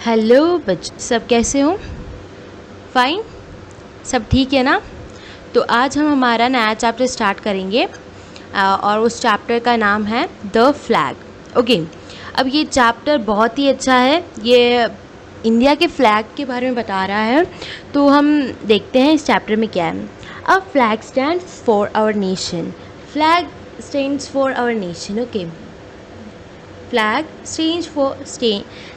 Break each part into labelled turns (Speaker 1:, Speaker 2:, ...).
Speaker 1: Hello बच्चों, सब कैसे हो? फाइन, सब ठीक है ना? तो आज हम हमारा नया चैप्टर स्टार्ट करेंगे और उस चैप्टर का नाम है द फ्लैग। ओके, अब ये चैप्टर बहुत ही अच्छा है। ये इंडिया के फ्लैग के बारे में बता रहा है। तो हम देखते हैं इस चैप्टर में क्या है। A flag stands for our nation. Flag stands for our nation. Okay, flag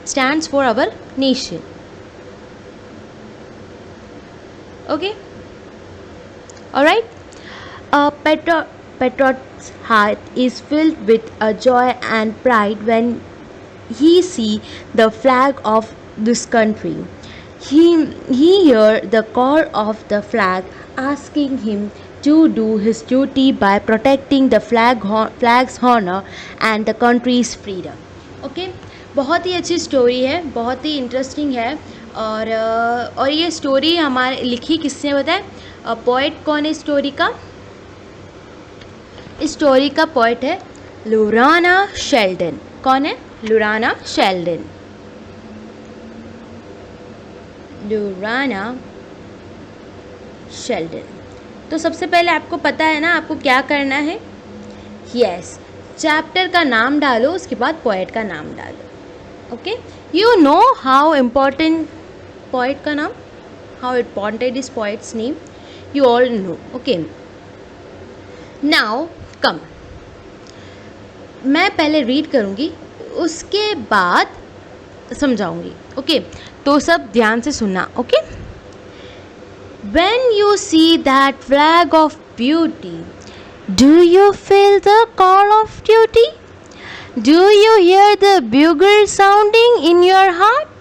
Speaker 1: stands for our nation. Okay, all right. A patriot's heart is filled with a joy and pride when he see the flag of this country. He hear the call of the flag asking him to do his duty by protecting the flag's honor and the country's freedom. Okay, बहुत ही अच्छी story है, बहुत ही interesting है। और ये story हमारे लिखी किसने बताए? पोएट कौन है स्टोरी का? इस स्टोरी का पोएट है लुराना शेल्डन। कौन है? लुराना शेल्डन। लुराना शेल्डन। तो सबसे पहले आपको पता है ना आपको क्या करना है? यस, चैप्टर का नाम डालो, उसके बाद पोएट का नाम डालो। Okay, you know how important poet का नाम, how important is poets name, you all know. Okay, now come, मैं पहले रीड करूँगी, उसके बाद समझाऊंगी। ओके, तो सब ध्यान से सुनना। Okay, when you see that flag of beauty, do you feel the call of duty? Do you hear the bugle sounding in your heart?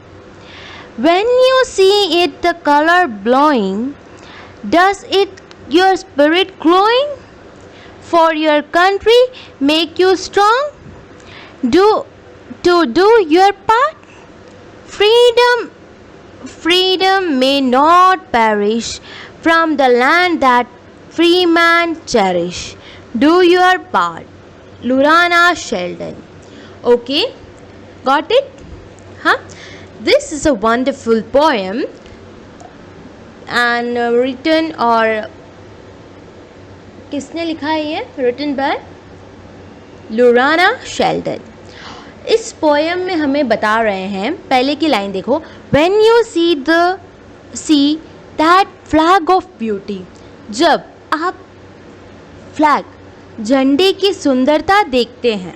Speaker 1: When you see it the color blowing, does it your spirit glowing? For your country make you strong? Do your part? Freedom may not perish from the land that free man cherish. Do your part. Lurana Sheldon. Okay, got it? Huh? This is a wonderful poem and written or किसने लिखा है ये? Written by Luranna Sheldon. इस poem में हमें बता रहे हैं, पहले की लाइन देखो, When you see that flag of beauty, जब आप फ्लैग झंडे की सुंदरता देखते हैं।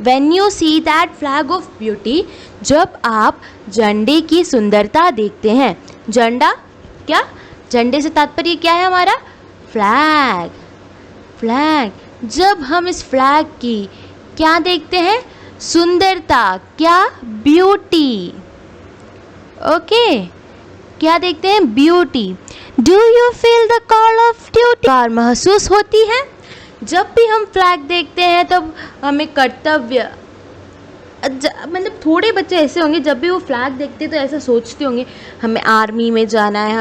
Speaker 1: When you see that flag of beauty, जब आप झंडे की सुंदरता देखते हैं। झंडा क्या? झंडे से तात्पर्य क्या है हमारा? फ्लैग। फ्लैग, जब हम इस फ्लैग की क्या देखते हैं? सुंदरता। क्या? ब्यूटी। ओके, क्या देखते हैं? Beauty. Do you feel the call of duty? महसूस होती है? जब भी हम फ्लैग देखते हैं तब हमें कर्तव्य, मतलब थोड़े बच्चे ऐसे होंगे जब भी वो फ्लैग देखते तो ऐसा सोचते होंगे हमें आर्मी में जाना है,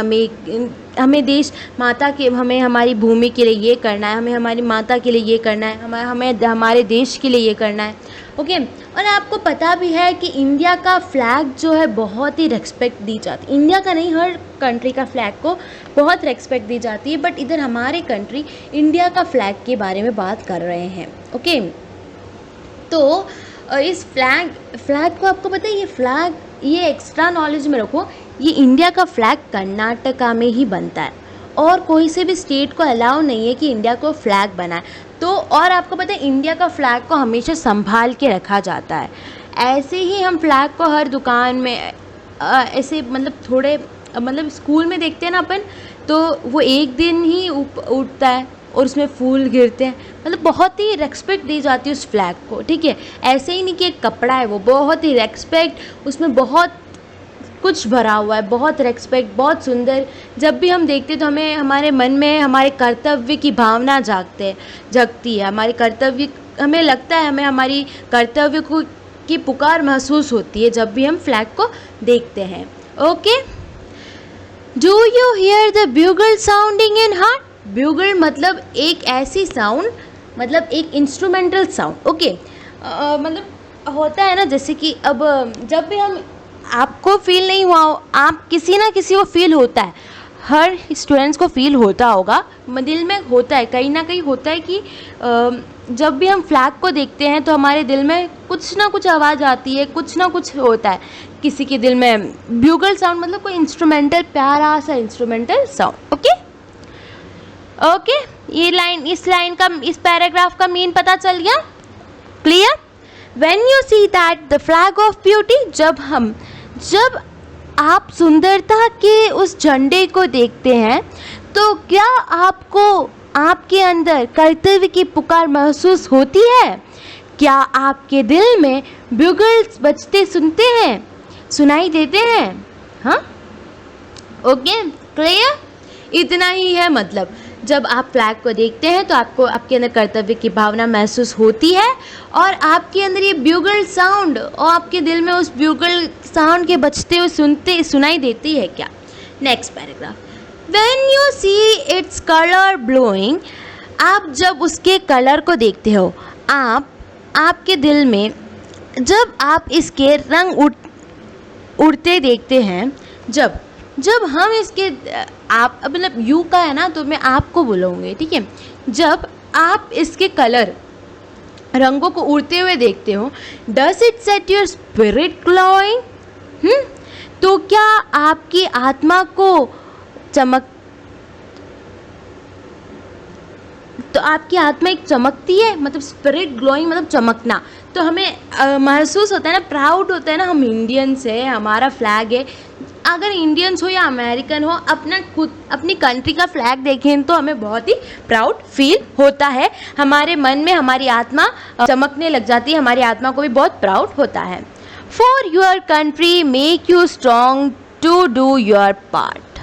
Speaker 1: हमें देश माता के, हमें हमारी भूमि के लिए ये करना है, हमें हमारी माता के लिए ये करना है, हमें हमारे देश के लिए ये करना है। ओके, और आपको पता भी है कि इंडिया का फ्लैग जो है बहुत ही रेस्पेक्ट दी जाती है। इंडिया का नहीं, हर कंट्री का फ्लैग को बहुत रेस्पेक्ट दी जाती है, बट इधर हमारे कंट्री इंडिया का फ्लैग के बारे में बात कर रहे हैं। ओके, तो इस फ्लैग को आपको पता है, ये फ्लैग, ये एक्स्ट्रा नॉलेज में रखो, ये इंडिया का फ्लैग कर्नाटका में ही बनता है और कोई से भी स्टेट को अलाउ नहीं है कि इंडिया को फ्लैग बनाए। तो और आपको पता है इंडिया का फ्लैग को हमेशा संभाल के रखा जाता है। ऐसे ही हम फ्लैग को हर दुकान में ऐसे मतलब थोड़े मतलब स्कूल में देखते हैं ना अपन, तो वो एक दिन ही उठता है और उसमें फूल गिरते हैं, मतलब बहुत ही रेस्पेक्ट दी जाती है उस फ्लैग को। ठीक है, ऐसे ही नहीं कि एक कपड़ा है, वो बहुत ही रेस्पेक्ट, उसमें बहुत कुछ भरा हुआ है, बहुत रेस्पेक्ट, बहुत सुंदर। जब भी हम देखते तो हमें हमारे मन में हमारे कर्तव्य की भावना जगती है, हमारे कर्तव्य, हमें लगता है हमें हमारी कर्तव्य को की पुकार महसूस होती है जब भी हम फ्लैग को देखते हैं। Okay, do you here the bugle sounding in heart? Bugle मतलब एक ऐसी साउंड, मतलब एक इंस्ट्रूमेंटल साउंड। ओके, मतलब होता है ना, जैसे कि अब जब भी हम आपको फील नहीं हुआ हो, आप किसी ना किसी को फील होता है, हर स्टूडेंट्स को फील होता होगा, दिल में होता है, कहीं ना कहीं होता है कि जब भी हम फ्लैग को देखते हैं तो हमारे दिल में कुछ ना कुछ आवाज़ आती है, कुछ ना कुछ होता है। किसी के दिल में ब्यूगल साउंड मतलब कोई इंस्ट्रूमेंटल, प्यारा सा इंस्ट्रूमेंटल साउंड। ओके ओके, ये लाइन, इस पैराग्राफ का मीन पता चल गया? Clear? When you see that the flag of beauty, जब आप सुंदरता के उस झंडे को देखते हैं तो क्या आपको आपके अंदर कर्तव्य की पुकार महसूस होती है? क्या आपके दिल में ब्यूगल्स बजते सुनाई देते हैं? हाँ, ओके, क्लियर? इतना ही है मतलब, जब आप फ्लैग को देखते हैं तो आपको आपके अंदर कर्तव्य की भावना महसूस होती है और आपके अंदर ये ब्यूगल साउंड और आपके दिल में उस ब्यूगल साउंड के बजते हुए सुनाई देती है क्या? Next paragraph, when you see its colour blowing, आप जब उसके कलर को देखते हो, आपके दिल में जब आप इसके रंग उड़ते देखते हैं, जब हम इसके आप मतलब यू का है ना तो मैं आपको बोलूँगी, ठीक है? जब आप इसके कलर रंगों को उड़ते हुए देखते हो, does it set your spirit glowing? तो क्या आपकी आत्मा को तो आपकी आत्मा एक चमकती है, मतलब स्पिरिट ग्लोइंग मतलब चमकना। तो हमें महसूस होता है ना, प्राउड होता है ना, हम इंडियंस है, हमारा फ्लैग है। अगर इंडियंस हो या अमेरिकन हो, अपनी कंट्री का फ्लैग देखें तो हमें बहुत ही प्राउड फील होता है, हमारे मन में हमारी आत्मा चमकने लग जाती है, हमारी आत्मा को भी बहुत प्राउड होता है। For your country make you strong to do your part,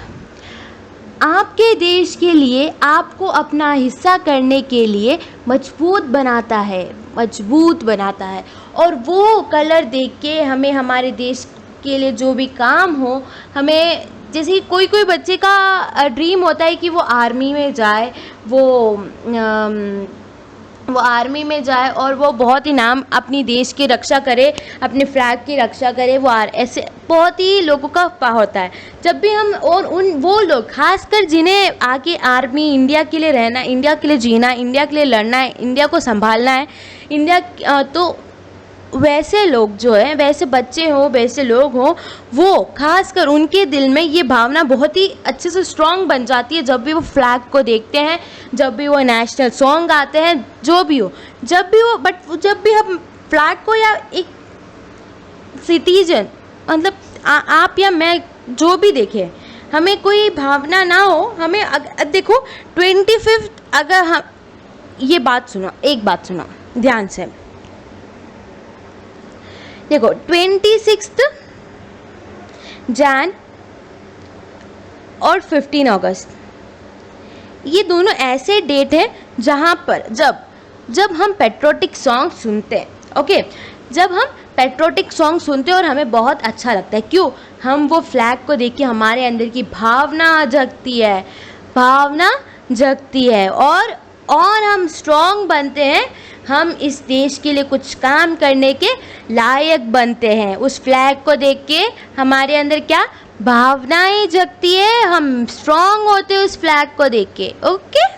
Speaker 1: आपके देश के लिए आपको अपना हिस्सा करने के लिए मजबूत बनाता है। और वो कलर देख के हमें हमारे देश के लिए जो भी काम हो, हमें जैसे कोई बच्चे का ड्रीम होता है कि वो आर्मी में जाए, वो आर्मी में जाए और वो बहुत ही नाम अपनी देश की रक्षा करे, अपने फ्लैग की रक्षा करे। ऐसे बहुत ही लोगों का होता है। जब भी हम और वो लोग खासकर जिन्हें आके आर्मी, इंडिया के लिए रहना, इंडिया के लिए जीना, इंडिया के लिए लड़ना है, इंडिया को संभालना है, तो वैसे लोग जो है, वैसे बच्चे हों, वैसे लोग हों, वो खासकर उनके दिल में ये भावना बहुत ही अच्छे से स्ट्रॉन्ग बन जाती है जब भी वो फ्लैग को देखते हैं, जब भी वो नेशनल सॉन्ग आते हैं, जब भी हम फ्लैग को या एक सिटीजन मतलब आप या मैं जो भी देखें, हमें कोई भावना ना हो, हमें देखो 25 अगर हम एक बात सुनो ध्यान से, देखो 26 जैन और 15 अगस्त, ये दोनों ऐसे डेट हैं जहाँ पर जब हम पेट्रोटिक सॉन्ग सुनते हैं, ओके, जब हम पेट्रोटिक सॉन्ग सुनते हैं और हमें बहुत अच्छा लगता है। क्यों? हम वो फ्लैग को देख के हमारे अंदर की भावना जगती है और हम स्ट्रॉन्ग बनते हैं, हम इस देश के लिए कुछ काम करने के लायक बनते हैं। उस फ्लैग को देख के हमारे अंदर क्या भावनाएं जगती है, हम स्ट्रॉन्ग होते हैं उस फ्लैग को देख के। Okay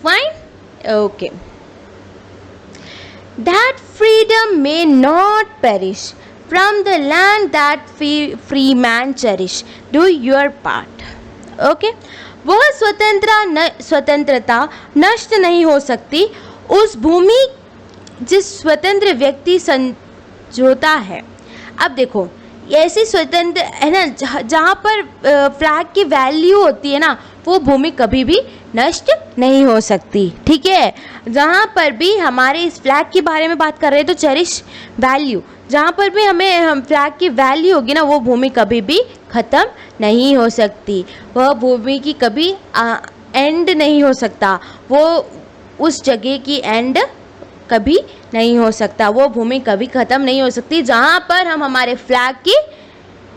Speaker 1: fine, okay. That freedom may not perish from the land that free man cherish. Do your part. Okay? वह स्वतंत्रता नष्ट नहीं हो सकती, उस भूमि जिस स्वतंत्र व्यक्ति संजोता है। अब देखो, ऐसी स्वतंत्र है ना, जहाँ पर फ्लैग की वैल्यू होती है ना, वो भूमि कभी भी नष्ट नहीं हो सकती, ठीक है। जहाँ पर भी हमारे इस फ्लैग के बारे में बात कर रहे हैं तो चेरिश वैल्यू, जहाँ पर भी हम फ्लैग की वैल्यू होगी ना, वो भूमि कभी भी ख़त्म नहीं हो सकती, वह भूमि की कभी एंड नहीं हो सकता, वो उस जगह की एंड कभी नहीं हो सकता, वो भूमि कभी ख़त्म नहीं हो सकती जहाँ पर हम हमारे फ्लैग की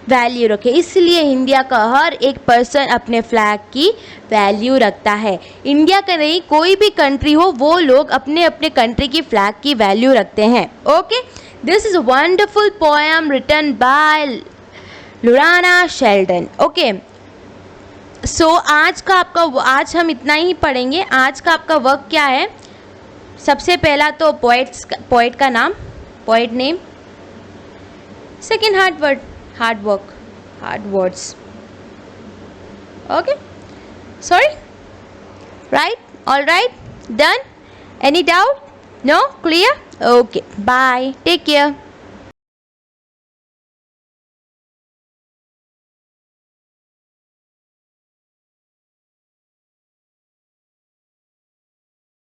Speaker 1: वैल्यू रखें। इसलिए इंडिया का हर एक पर्सन अपने फ्लैग की वैल्यू रखता है। इंडिया का नहीं, कोई भी कंट्री हो, वो लोग अपने अपने कंट्री की फ्लैग की वैल्यू रखते हैं। Okay, This is a wonderful poem written by Lorana Sheldon. Okay. So आज हम इतना ही पढ़ेंगे. आज का आपका वर्क क्या है? सबसे पहला तो पोएट का नाम, poet name. Second hard words. Okay. Sorry. Right? All right. Done? Any doubt? No? Clear? Okay. Bye. Take care.